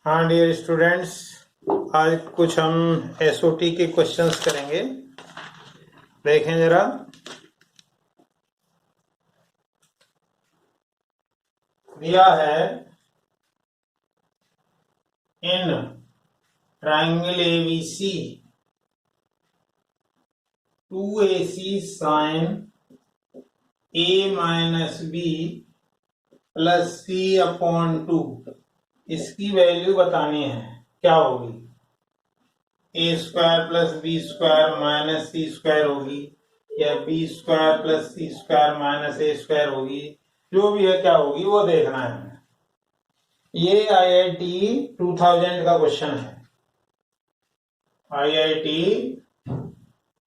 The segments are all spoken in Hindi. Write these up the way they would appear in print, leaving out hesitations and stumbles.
हाँ डियर स्टूडेंट्स, आज कुछ हम एसओटी के क्वेश्चंस करेंगे। देखें जरा, दिया है in triangle ABC 2ac sine a minus B plus C upon 2, इसकी वैल्यू बतानी है क्या होगी। A square plus B square minus C square होगी या B square plus C square minus A square होगी, जो भी है क्या होगी वो देखना है। ये आईआईटी 2000 का क्वेश्चन है। आईआईटी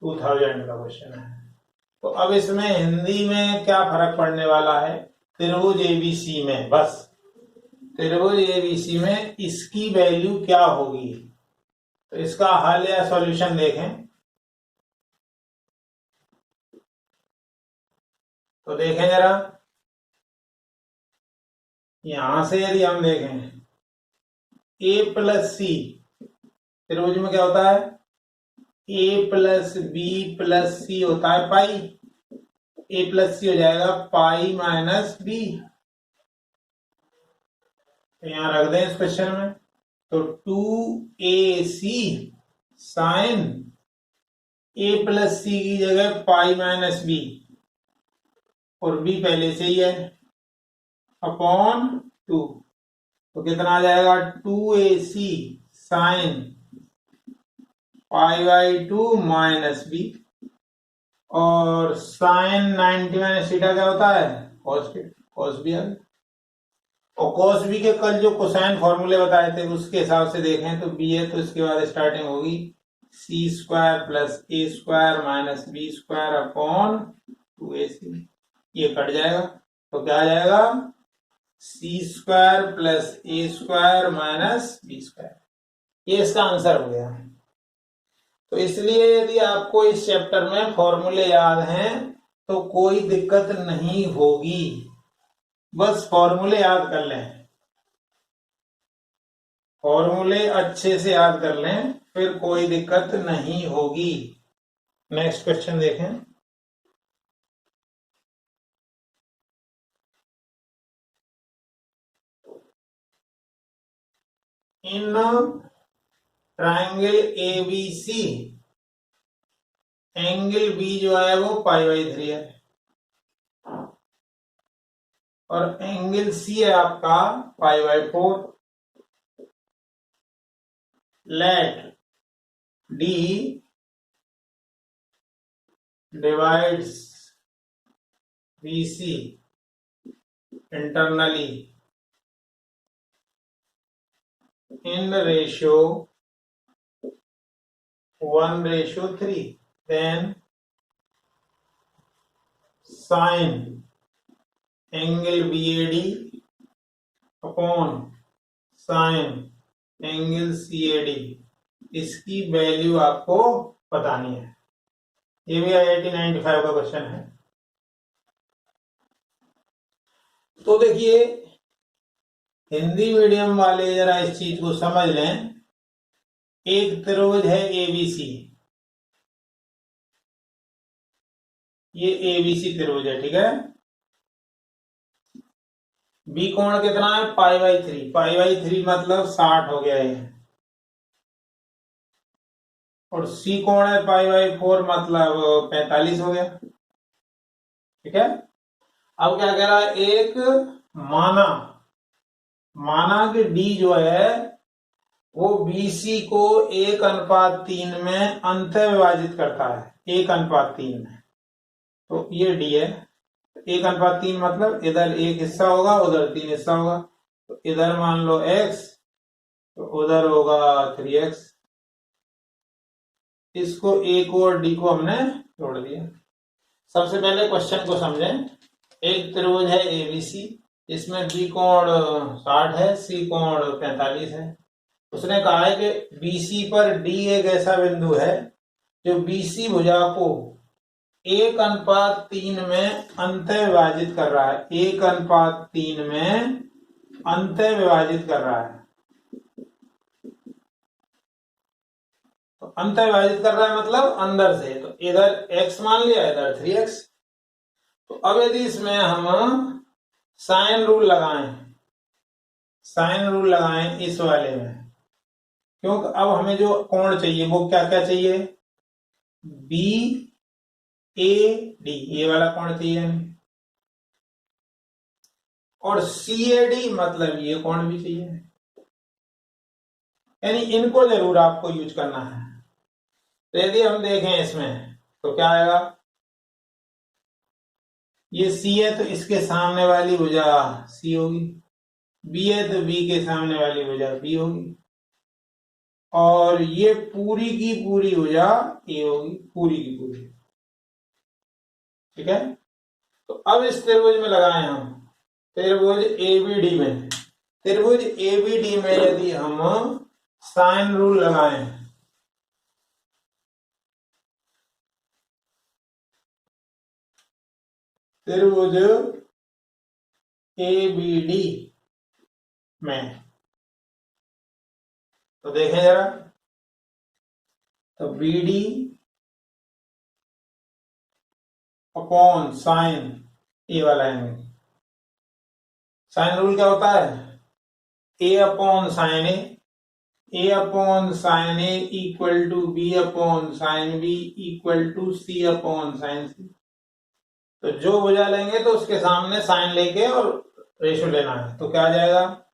2000 का क्वेश्चन है। तो अब इसमें हिंदी में क्या फर्क पड़ने वाला है, त्रिभुज एबीसी में, बस त्रिभुज एबीसी में इसकी वैल्यू क्या होगी। तो इसका हल या सॉल्यूशन देखें। तो देखें जरा, यहां से यदि हम देखें a प्लस सी, त्रिभुज में क्या होता है, a प्लस बी प्लस सी होता है पाई, a प्लस सी हो जाएगा पाई माइनस बी। तो यहां रख दें इस क्वेश्चन में। तो 2ac साइन a प्लस सी की जगह पाई माइनस बी, और b पहले से ही है, अपॉन 2। तो कितना आ जाएगा, 2ac sine pi by 2 minus B, और साइन 90 माइनस थीटा क्या होता है, कॉस बी आ गया। और कॉस बी के कल जो कोसाइन फॉर्मूले बताए थे उसके हिसाब से देखें तो बी है, तो इसके बाद स्टार्टिंग होगी C square plus A square minus B square upon 2ac। ये कट जाएगा तो क्या आ जाएगा, C square plus A square minus B square. ये इसका आंसर हो गया। तो इसलिए यदि आपको इस चैप्टर में फॉर्मूले याद हैं तो कोई दिक्कत नहीं होगी, बस फॉर्मूले याद कर लें। फॉर्मूले अच्छे से याद कर लें, फिर कोई दिक्कत नहीं होगी। नेक्स्ट क्वेश्चन देखें। In triangle ABC angle B जो है वो पाई बाई 3 है, और एंगल सी है आपका pi by 4। Let D divides BC internally in the ratio 1:3, then sin angle BAD upon sin angle CAD, इसकी वैल्यू आपको बतानी है। ये भी IIT 95 का क्वेश्चन है। तो देखिए, हिंदी मीडियम वाले जरा इस चीज को समझ लें। एक त्रिभुज है एबीसी, ये एबीसी त्रिभुज है, ठीक है। बी कोण कितना है, पाई बाई 3, पाई बाई 3 मतलब 60 हो गया है, और सी कोण है पाई बाई 4 मतलब 45 हो गया, ठीक है। अब क्या कह रहा है, एक माना कि डी जो है वो बीसी को 1:3 में अंतः विभाजित करता है, 1:3 में। तो ये डी है। 1:3 मतलब इधर एक हिस्सा होगा, उधर 3 हिस्सा होगा। तो इधर मान लो x, तो उधर होगा 3x। इसको a को और d को हमने जोड़ दिया। सबसे पहले क्वेश्चन को समझें। एक त्रिभुज है एबीसी, इसमें बी कोण 60 है, सी कोण 45 है। उसने कहा है कि बीसी पर डी एक ऐसा बिंदु है जो बीसी भुजा को 1:3 में अंतः विभाजित कर रहा है, 1:3 में अंतः विभाजित कर रहा है। तो अंतर्विभाजित कर रहा है मतलब अंदर से, तो इधर x मान लिया, इधर 3x। तो अब यदि इसमें हम साइन रूल लगाएं इस वाले में, क्योंकि अब हमें जो कोण चाहिए वो क्या क्या चाहिए, बी ए डी, ये वाला कोण चाहिए हमें, और सी ए डी मतलब ये कोण भी चाहिए, यानी इनको जरूर आपको यूज करना है। तो यदि हम देखें इसमें तो क्या आएगा, ये सी है तो इसके सामने वाली भुजा सी होगी, बी है तो बी के सामने वाली भुजा बी होगी, और ये पूरी की पूरी भुजा ए होगी, पूरी की पूरी। ठीक है, तो अब इस त्रिभुज में लगाए हम, त्रिभुज एबीडी में, त्रिभुज एबीडी में यदि हम साइन रूल लगाएं, त्रिभुज एबीडी में, तो देखें जरा, तो बीडी अपॉन साइन ए वाला एंगल, साइन रूल क्या होता है, A upon sine A upon sine A equal to B upon sine B equal to C upon sine C. तो जो भुजा लेंगे तो उसके सामने साइन लेके और रेशो लेना है, तो क्या आ जाएगा,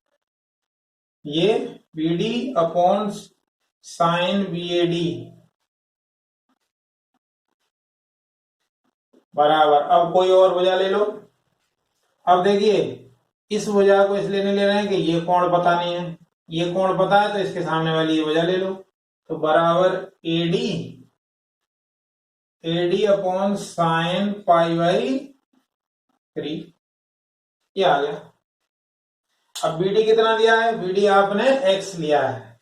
ये B D upon sine B A D बराबर, अब कोई और भुजा ले लो। अब देखिए इस भुजा को इसलिए नहीं ले रहे हैं कि ये कोण पता नहीं है, ये कोण पता है तो इसके सामने वाली ये भुजा ले लो, तो बराबर AD, AD upon sine pi by 3, ये आ गया। अब बीडी कितना दिया है, बीडी आपने x लिया है,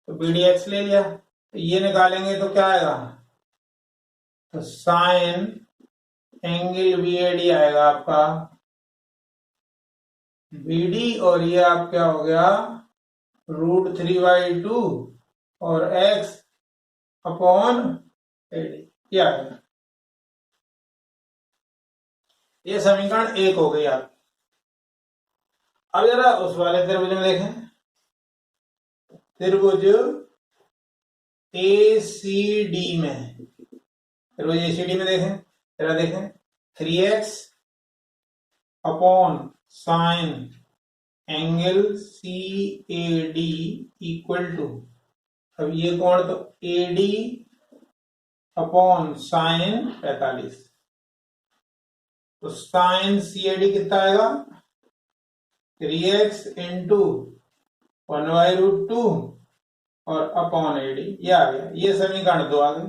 तो बीडी x ले लिया, तो ये निकालेंगे तो क्या आएगा, तो साइन एंगल बीएडी आएगा आपका बीडी, और ये आप क्या हो गया √3/2 और x अपॉन एडी, ये आ गया। ये समीकरण 1 हो गई आप। अब जरा उस वाले त्रिभुज में देखें, त्रिभुज एसीडी में, त्रिभुज एसीडी में देखें, जरा देखें 3x upon sine angle C A D equal to, अब ये कोण तो ए डी अपॉन साइन 45, तो साइन सी ए डी कितना आएगा 3x इंटू 1/√2 और अपॉन ए डी, ये आ गया, ये समीकरण 2 आ गई।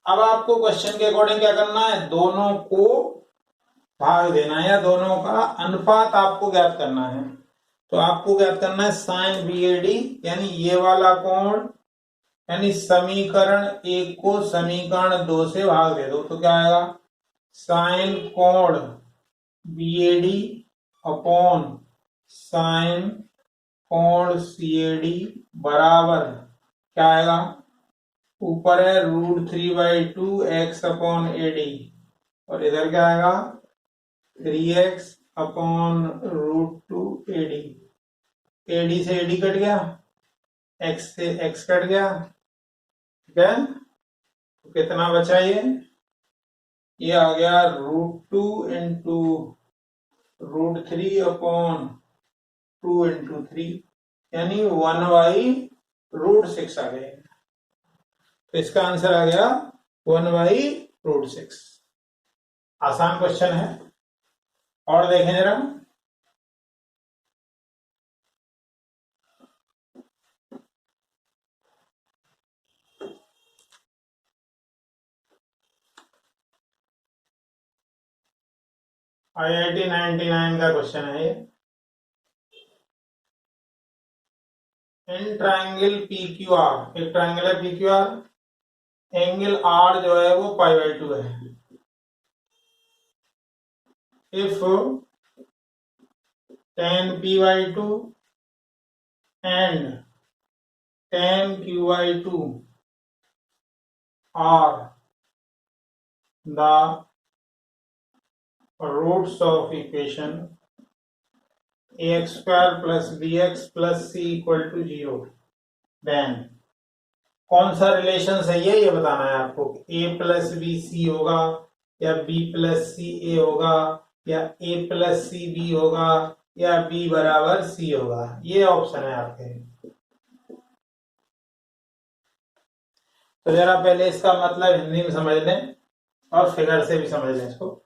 अब आपको क्वेश्चन के अकॉर्डिंग क्या करना है, दोनों को भाग देना है या दोनों का अनुपात आपको ज्ञात करना है। तो आपको ज्ञात करना है साइन बी ए डी, यानी ये वाला कोण, यानी समीकरण 1 को समीकरण 2 से भाग दे दो, तो क्या आएगा साइन कोण B A D upon sine कोण सी ए डी बराबर क्या आएगा, ऊपर है √3/2 x अपॉन ए डी, और इधर क्या आएगा 3x upon √2 A D, A D से ए डी कट गया, x से x कट गया, ठीक है, तो कितना बचा ये आ गया √2 इंटू √3 अपॉन 2 इंटू 3, यानी 1/√6 आ गया। तो इसका आंसर आ गया 1/√6। आसान क्वेश्चन है, और देखें जरा, IIT 99 का क्वेश्चन है ये, इन ट्राइंगल PQR, एक ट्राइंगल है PQR, एंगल R जो है वो π/2 है। If tan p/2 and tan q/2 are the roots of equation ax square plus bx plus c equal to 0, then कौन सा रिलेशन सही है ये बताना है आपको। a प्लस बी सी होगा या b प्लस सी ए होगा या a प्लस सी बी होगा या b बराबर c होगा, ये ऑप्शन है आपके। तो जरा पहले इसका मतलब हिंदी में समझ लें और फिगर से भी समझ लें इसको।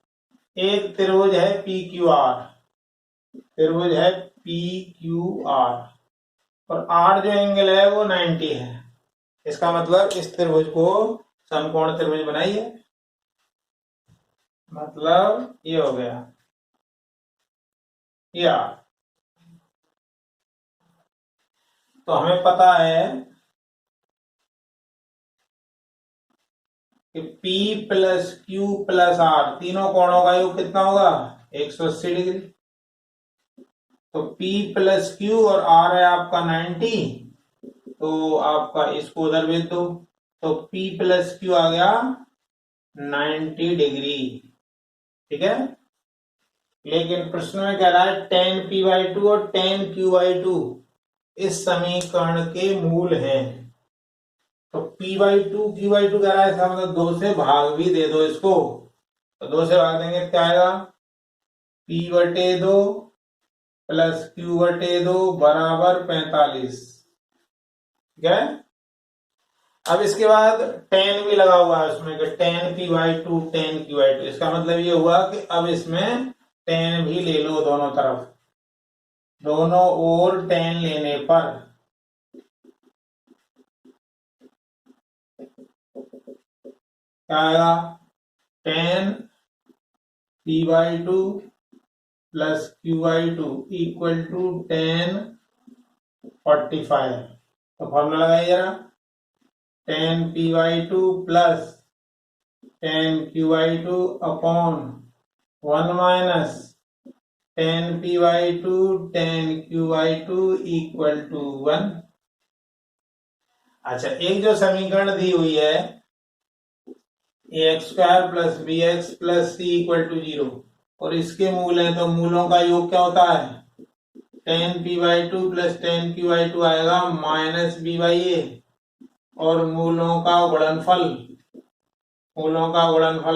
एक त्रिभुज है पी क्यू आर, त्रिभुज है पी क्यू आर और आर जो एंगल है वो 90 है। इसका मतलब इस त्रिभुज को समकोण त्रिभुज बनाइए, मतलब ये हो गया ये आर। तो हमें पता है कि P plus Q plus R तीनों कोणों का योग कितना होगा 180 डिग्री। तो P प्लस क्यू और R है आपका 90, तो आपका इसको उधर भेज दो, तो P प्लस क्यू आ गया 90 डिग्री, ठीक है। लेकिन प्रश्न में कह रहा है tan p/2 और tan q/2 इस समीकरण के मूल हैं। तो p/2 q/2 कह रहा है, इसका मतलब 2 से भाग भी दे दो इसको। तो 2 से भाग देंगे क्या आएगा p/2 प्लस q/2 बराबर 45, ठीक है। अब इसके बाद tan भी लगा हुआ है उसमें कि tan p/2 tan q/2, इसका मतलब ये हुआ कि अब इसमें tan भी ले लो दोनों तरफ, दोनों ओर tan लेने पर क्या आएगा tan p/2 plus q/2 equal to tan 45। तो फॉर्मूला लगाइए जरा, tan p/2 plus tan q/2 upon 1 minus tan p/2 tan q/2 equal to 1। अच्छा, एक जो समीकरण दी हुई है ax square plus bx plus c equal to 0 और इसके मूल हैं, तो मूलों का योग क्या होता है tan p/2 plus tan q/2 आएगा माइनस b/a और मूलों का गुणनफल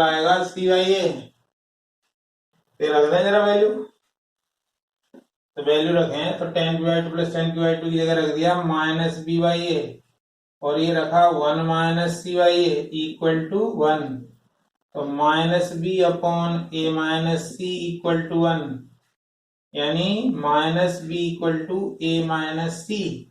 आएगा c/a। फिर रख दें जरा वैल्यू, तो वैल्यू रखें तो tan p/2 plus tan q/2 की जगह रख दिया माइनस b/a और ये रखा 1 माइनस c/a इक्वल टू 1। तो minus B upon A minus C equal to 1, यानी minus B equal to A minus C.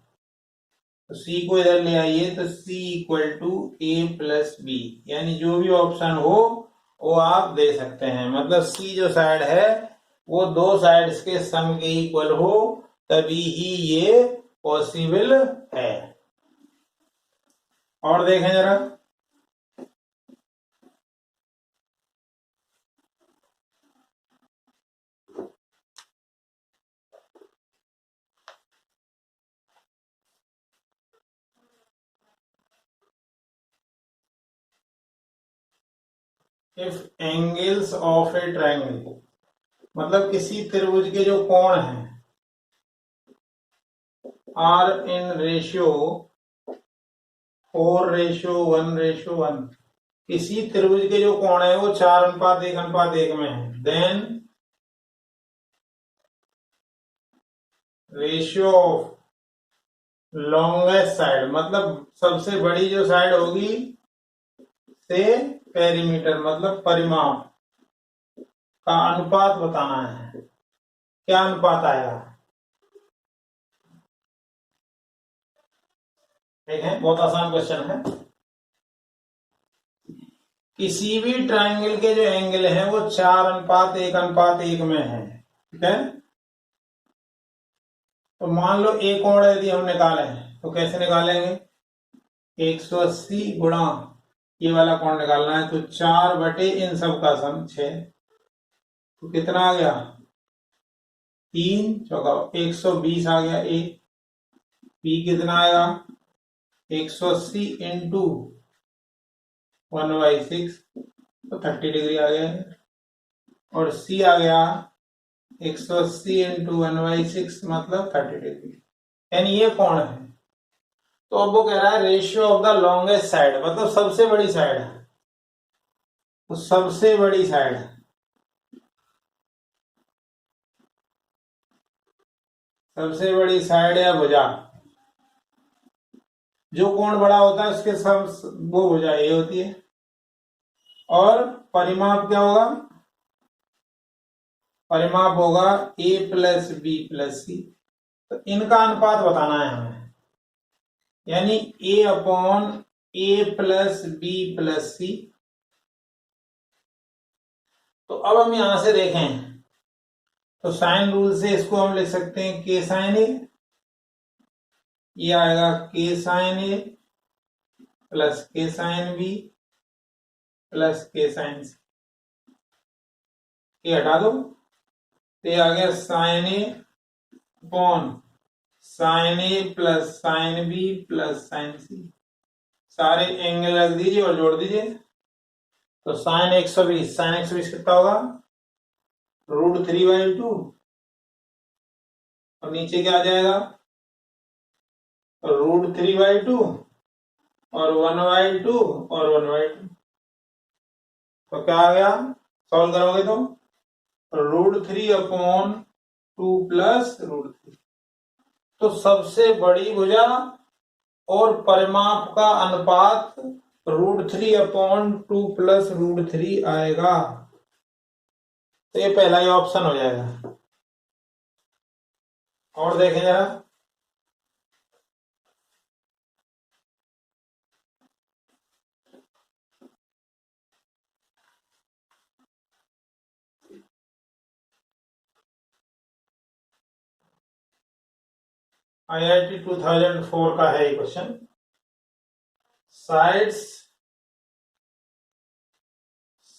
तो सी को इधर ले आइए तो C equal to A plus B, यानी जो भी ऑप्शन हो वो आप दे सकते हैं। मतलब सी जो साइड है वो दो साइड्स के सम के इक्वल हो तभी ही ये पॉसिबल है। और देखें जरा, if angles of A triangle, मतलब किसी त्रिभुज के जो कोण हैं आर इन रेशियो 4:1:1, किसी त्रिभुज के जो कोण है वो 4:1:1 में है, then ratio of longest side, मतलब सबसे बड़ी जो साइड होगी से पेरीमीटर मतलब परिमाप का अनुपात बताना है। क्या अनुपात आएगा, देखें बहुत आसान क्वेश्चन है। किसी भी ट्रायंगल के जो एंगल हैं वो 4:1:1 में है, ठीक है। तो मान लो एक कोण यदि हम निकाले तो कैसे निकालेंगे 180 गुणा ये वाला कोण निकालना है, तो 4 बटे इन सब का सम 6, तो कितना आ गया 3 चौका 120 आ गया। ए पी कितना आएगा 180 इंटू 1/6 तो 30 डिग्री आ गया है। और सी आ गया 180 इंटू 1/6 मतलब 30 डिग्री, यानी ये कोण है। तो अब वो कह रहा है ratio of the longest side, मतलब सबसे बड़ी साइड है, तो सबसे बड़ी साइड है, सबसे बड़ी साइड या भुजा, जो कोण बड़ा होता है उसके सब वो भुजा ये होती है। और परिमाप क्या होगा, परिमाप होगा a plus B plus C. तो इनका अनुपात बताना है हमें, यानी a upon a plus B plus C. तो अब हम यहां से देखें तो साइन रूल से इसको हम लिख सकते हैं के साइन ए, ये आएगा K sine A plus K sine B plus K sine C, ये हटा दो तो ये आ गया sine A upon sine A plus sine B plus sine C. सारे एंगल रख दीजिए और जोड़ दीजिए, तो साइन 120, साइन 120 कितना होगा √3/2, और नीचे क्या आ जाएगा √3/2 और 1/2 और 1/2, तो क्या आ गया सॉल्व करोगे तो √3 अपॉन 2 प्लस √3। तो सबसे बड़ी भुजा और परिमाप का अनुपात √3 अपॉन 2 प्लस √3 आएगा। तो ये पहला ही ऑप्शन हो जाएगा। और देखें जरा, IIT 2004 का है ये question.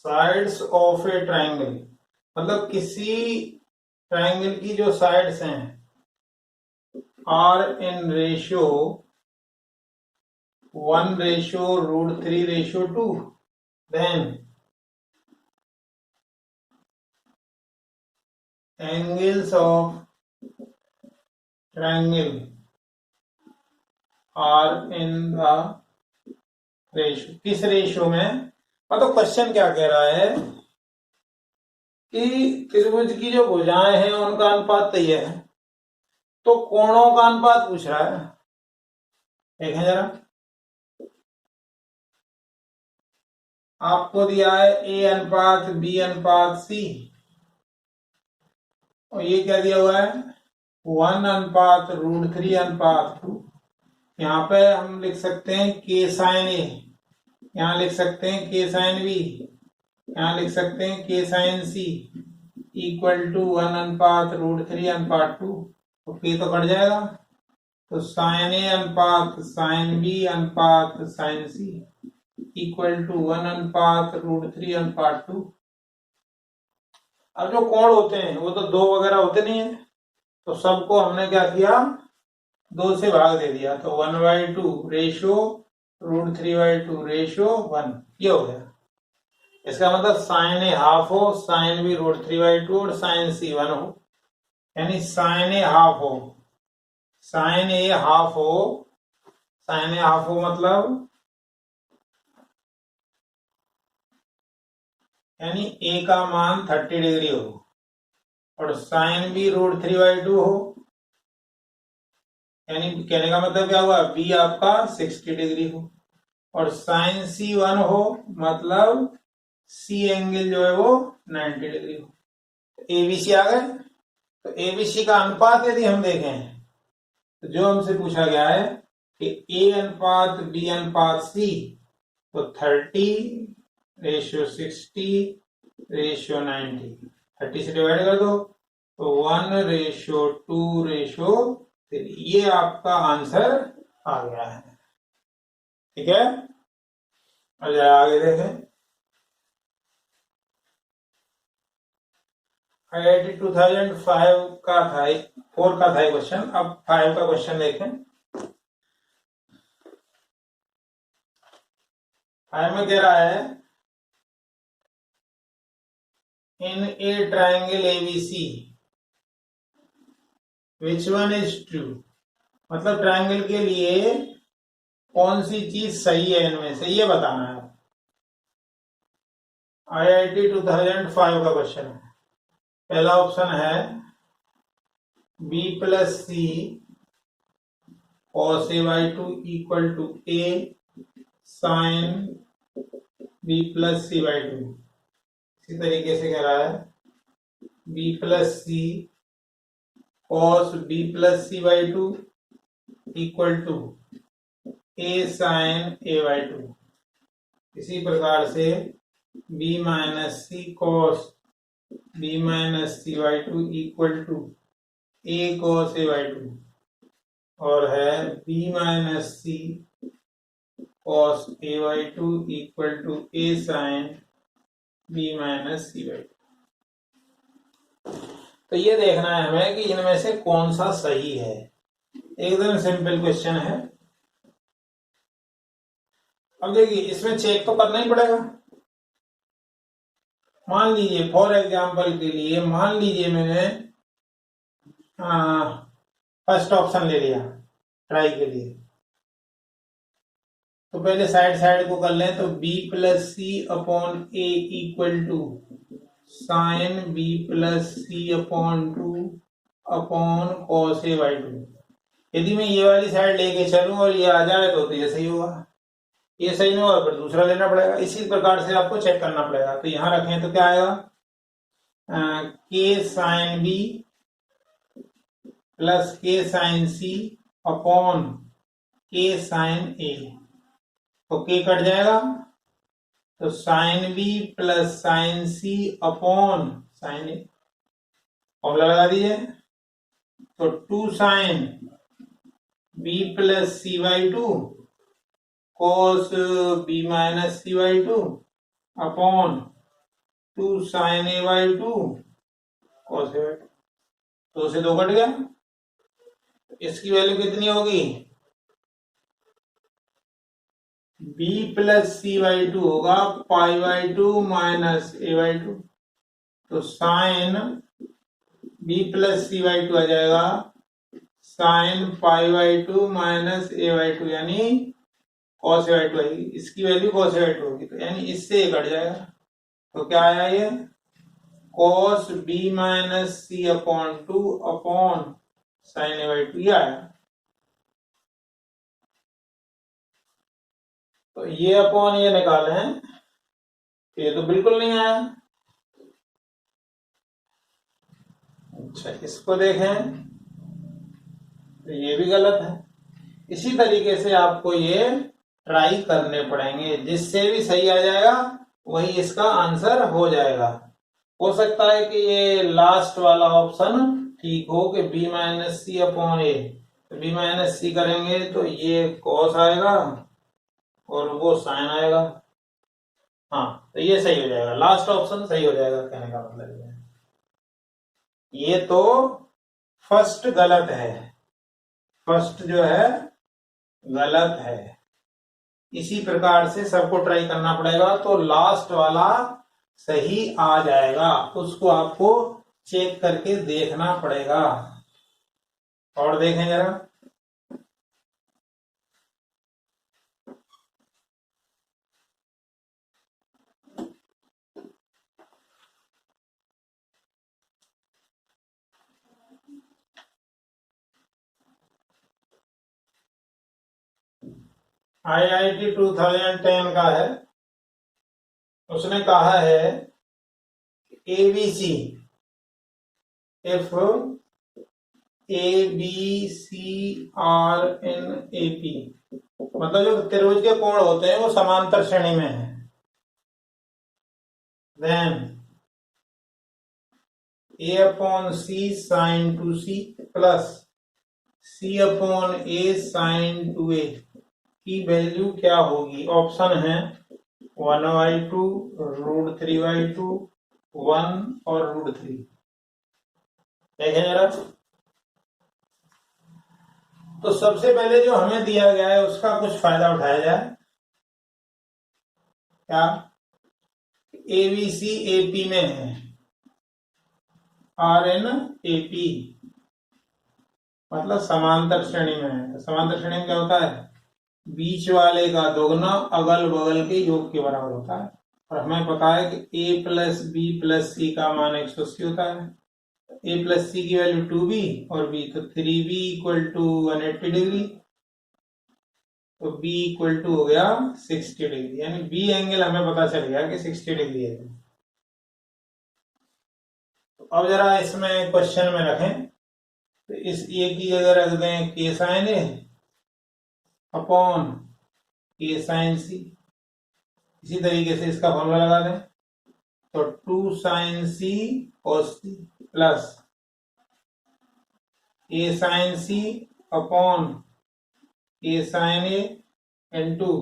Sides of a triangle, मतलब किसी ट्राइंगल की जो साइड्स हैं are in ratio 1:√3:2, then angles of triangle are in the ratio, किस रेशियो में, मतलब क्वेश्चन क्या कह रहा है कि त्रिभुज की जो भुजाएं हैं उनका अनुपात तय है, तो कोणों का अनुपात पूछ रहा है। देखें जरा, आपको दिया है ए अनुपात बी अनुपात सी, और ये क्या दिया हुआ है 1:√3:2। यहाँ पे हम लिख सकते हैं के साइन ए, यहाँ लिख सकते हैं के साइन बी, यहाँ लिख सकते हैं के साइन सी इक्वल टू 1:√3:2। तो के तो कट जाएगा, तो साइन ए अनुपात साइन बी अनुपात साइन सी इक्वल टू 1:√3:2। अब जो कोण होते हैं वो तो 2 वगैरह होते नहीं है, तो सबको हमने क्या किया 2 से भाग दे दिया, तो 1/2 रेशियो √3/2 रेशियो 1, ये हो गया। इसका मतलब साइन ए हाफ हो, साइन बी √3/2 और साइन सी 1 हो, यानी साइन ए हाफ हो, साइन ए हाफ हो, साइन ए हाफ हो मतलब यानी ए का मान 30 डिग्री हो, और साइन बी √3/2 हो, यानी कहने का मतलब क्या हुआ बी आपका 60 डिग्री हो, और साइन सी 1 हो मतलब सी एंगल जो है वो 90 डिग्री हो। एबीसी आ गए। तो एबीसी का अनुपात यदि हम देखें तो जो हमसे पूछा गया है कि ए अनुपात बी अनुपात सी, तो 30:60:90, 30 से डिवाइड कर दो तो 1:2:3, ये आपका आंसर आ गया है। ठीक है, और आगे देखें, IIT 2005 का था 4 का था क्वेश्चन। अब 5 का क्वेश्चन देखें। में कह रहा है in a triangle ABC which one is true, मतलब ट्राइंगल के लिए कौन सी चीज सही है इनमें से, ये बताना है। IIT 2005 का क्वेश्चन है। पहला ऑप्शन है B + C cos A/2 = A sin B + C/2। इसी तरीके से कह रहा है B + C cos B + C/2 = A sin A/2। इसी प्रकार से B - C cos B - C/2 = A cos A/2, और है B - C cos A/2 = A sin B - C/2। तो ये देखना है हमें कि इनमें से कौन सा सही है। एकदम सिंपल क्वेश्चन है। अब देखिए इसमें चेक तो करना ही पड़ेगा। मान लीजिए फॉर एग्जांपल के लिए, मान लीजिए मैंने फर्स्ट ऑप्शन ले लिया ट्राई के लिए, तो पहले साइड साइड को कर लें। तो B + C/A = sin B + C/2 cos A/2। यदि मैं ये वाली साइड लेके चलूं और ये आ जाए तो ये सही होगा, ये सही नहीं होगा फिर दूसरा लेना पड़ेगा। इसी प्रकार से आपको चेक करना पड़ेगा। तो यहां रखें तो क्या आएगा, K sin B + K sin C K sin A। तो K कट जाएगा, तो sin B + sin C sin A formula लगा दीजिए। तो 2 sin B + C/2 cos B - C/2 2 sin A/2 cos A/2। तो से 2 कट गया, इसकी वैल्यू कितनी होगी, B + C/2 होगा π/2 - A/2। तो sin B + C/2 आ जाएगा sin π/2 - A/2, यानी cos A/2 आएगी। इसकी वैल्यू cos A/2 होगी, तो यानी इससे ये कट जाएगा। तो क्या आया ये, cos B - C/2 sin A/2 ये आया। तो ये अपॉन ये निकाले हैं, तो ये तो बिल्कुल नहीं आया। अच्छा इसको देखें तो ये भी गलत है। इसी तरीके से आपको ये ट्राई करने पड़ेंगे, जिससे भी सही आ जाएगा वही इसका आंसर हो जाएगा। हो सकता है कि ये लास्ट वाला ऑप्शन ठीक हो कि B - C/A। तो B - C करेंगे तो ये cos आएगा और वो sin आएगा। हाँ तो ये सही हो जाएगा, लास्ट ऑप्शन सही हो जाएगा, कहने का मतलब ये तो फर्स्ट गलत है, फर्स्ट जो है गलत है। इसी प्रकार से सबको ट्राई करना पड़ेगा, तो लास्ट वाला सही आ जाएगा। उसको आपको चेक करके देखना पड़ेगा। और देखें जरा, IIT 2010 का है। उसने कहा है ABC, if ABCRNAP, मतलब जो त्रिभुज के कोण होते हैं वो समांतर श्रेणी में है, then A/C sin 2C plus C/A sin 2A की वैल्यू क्या होगी। ऑप्शन है 1/2, √3/2, 1 और √3। देखें जरा, तो सबसे पहले जो हमें दिया गया है उसका कुछ फायदा उठाया जाए। क्या ABC AP में है, RN AP मतलब समांतर श्रेणी में है। तो समांतर श्रेणी में क्या होता है, बीच वाले का दोगुना अगल बगल के योग के बराबर होता है। और हमें पता है कि A plus B plus C का मान 180 होता है। A प्लस C की वैल्यू 2B और B, तो 3B इक्वल टू 180 डिग्री, तो B इक्वल टू हो गया 60 डिग्री, यानी B एंगल हमें पता चल गया कि 60 डिग्री है। तो अब जरा इसमें क्वेश्चन में रखें, तो इस A की जगह रख दें K sine A upon K sine C। इसी तरीके से इसका फॉर्मूला लगा दें, तो 2 sine C cos C plus A sine C upon A sine A into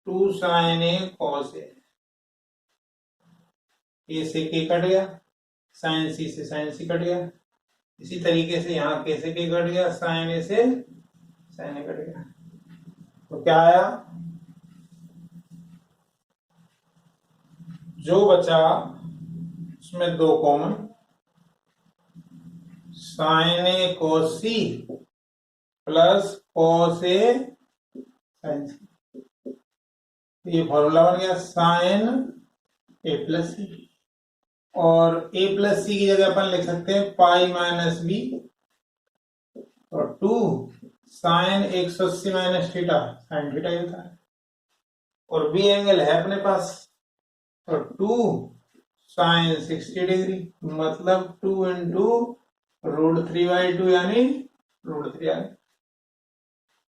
2 sine A cos A। A से K कट गया, साइन C से साइन C कट गया। इसी तरीके से यहाँ K से K कट गया, साइन A से साइन A कट गया। तो क्या आया, जो बचा उसमें 2 common, sine A cos C plus cos A sine C। ये फॉर्मूला बन गया साइन A प्लस C, और A प्लस C की जगह अपन लिख सकते हैं पाई माइनस B, और 2 sine 180 minus theta sine theta ही होता है, और B एंगल है अपने पास, तो 2 साइन 60 डिग्री मतलब 2 इंटू √3/2 यानी √3 आएगा।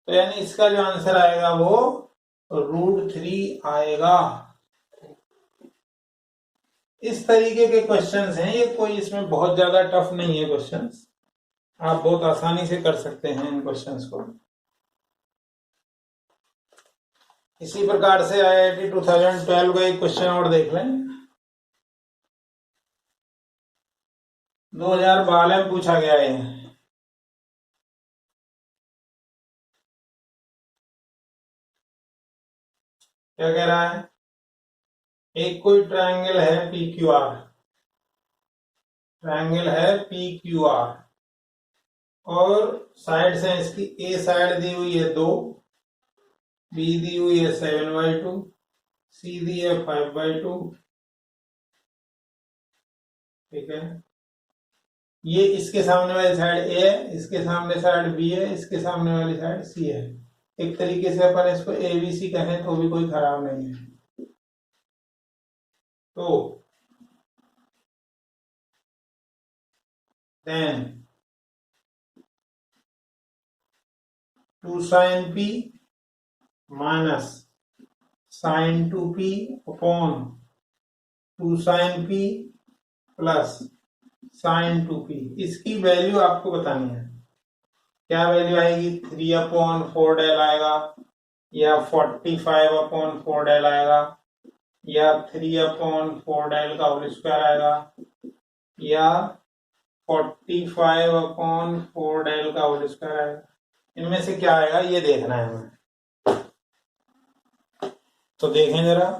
तो यानी इसका जो आंसर आएगा वो √3 आएगा। इस तरीके के क्वेश्चंस हैं ये, कोई इसमें बहुत ज्यादा टफ नहीं है क्वेश्चंस, आप बहुत आसानी से कर सकते हैं इन क्वेश्चंस को। इसी प्रकार से IIT 2012 का एक क्वेश्चन और देख लें, 2012 में पूछा गया है। क्या कह रहा है, एक कोई ट्रायंगल है PQR, ट्रायंगल है PQR, और साइड से इसकी A साइड दी हुई है 2, B दी हुई है 7/2, C दी है 5/2, ठीक है। ये इसके सामने वाली साइड A है, इसके सामने साइड B है, इसके सामने वाली साइड C है। एक तरीके से अपन इसको ABC कहें तो भी कोई खराब नहीं है। तो then 2 sine P minus sine 2P upon 2 sine P plus sine 2P, इसकी वैल्यू आपको बतानी है। क्या वैल्यू आएगी, 3/4 डेल आएगा, या 45/4 डेल आएगा, या 3/4 डेल का होल स्क्वायर आएगा, या 45/4 डेल का होल स्क्वायर आएगा। इनमें से क्या आएगा ये देखना है हमें। तो देखें जरा,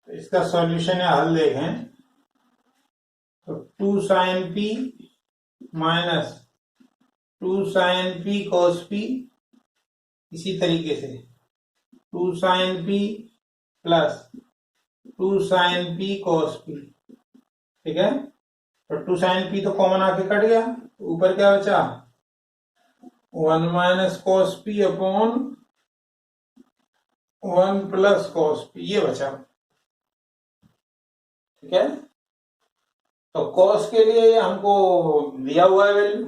तो इसका सॉल्यूशन है, हल देखें। तो 2 sine P minus 2 sine P cos P, इसी तरीके से 2 sine P plus 2 sine P cos P, ठीक है। तो 2 साइन P तो कॉमन आके कट गया, तो ऊपर क्या बचा, 1 minus cos P upon 1 plus cos P, ये बचा, ठीक है। तो cos के लिए हमको दिया हुआ है वैल्यू,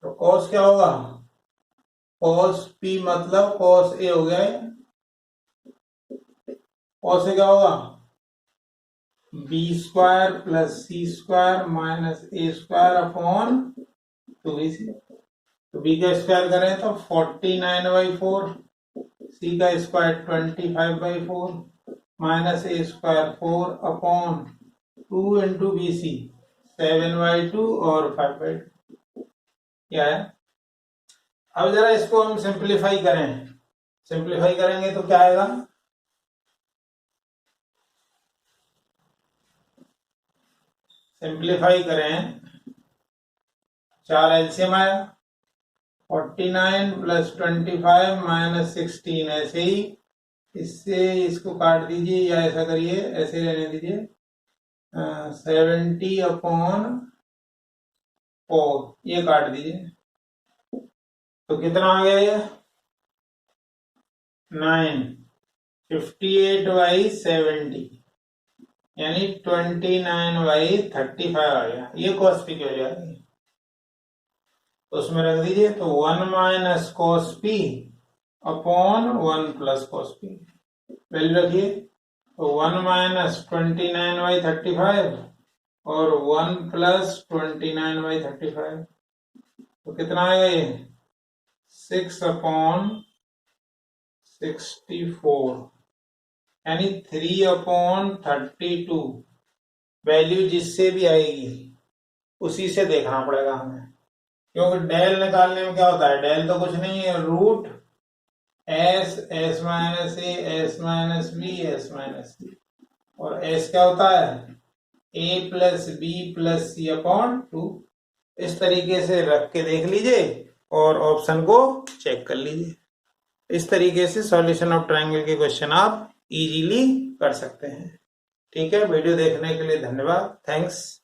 तो cos क्या होगा, cos P मतलब cos A हो गया है, cos A क्या होगा, B² plus C² minus A² upon 2BC। तो B का स्क्वायर करें तो 49/4, C का square 25/4 minus A² 4 upon 2 into BC 7/2 और 5/2, क्या है अब जरा इसको हम सिंप्लीफाई करें, सिंप्लीफाई करेंगे तो क्या आएगा, सिंप्लीफाई करें, 4 एलसीएम आया, 49 प्लस 25 माइनस 16, ऐसे ही इससे इसको काट दीजिए या ऐसा करिए, ऐसे रहने दीजिए, 70 अपॉन 4 ये काट दीजिए, तो कितना आ गया ये 9, 58/70 यानी 29/35 आ गया, ये कॉस पी की वजह आ गई, उसमें रख दीजिए, तो 1 minus cos P upon 1 plus cos P, value रखिए, तो 1 माइनस 29/35 और 1 प्लस 29/35, तो कितना आएगा ये 6 अपॉन 64 यानी 3 अपॉन 32, वैल्यू जिससे भी आएगी उसी से देखना पड़ेगा हमें, क्योंकि डेल निकालने में क्या होता है, डेल तो कुछ नहीं है, root S, S minus A, S minus B, S minus C, और एस क्या होता है A plus B plus C upon 2, इस तरीके से रख के देख लीजिए और ऑप्शन को चेक कर लीजिए। इस तरीके से सॉल्यूशन ऑफ ट्रायंगल के क्वेश्चन आप इजीली कर सकते हैं। ठीक है, वीडियो देखने के लिए धन्यवाद, थैंक्स।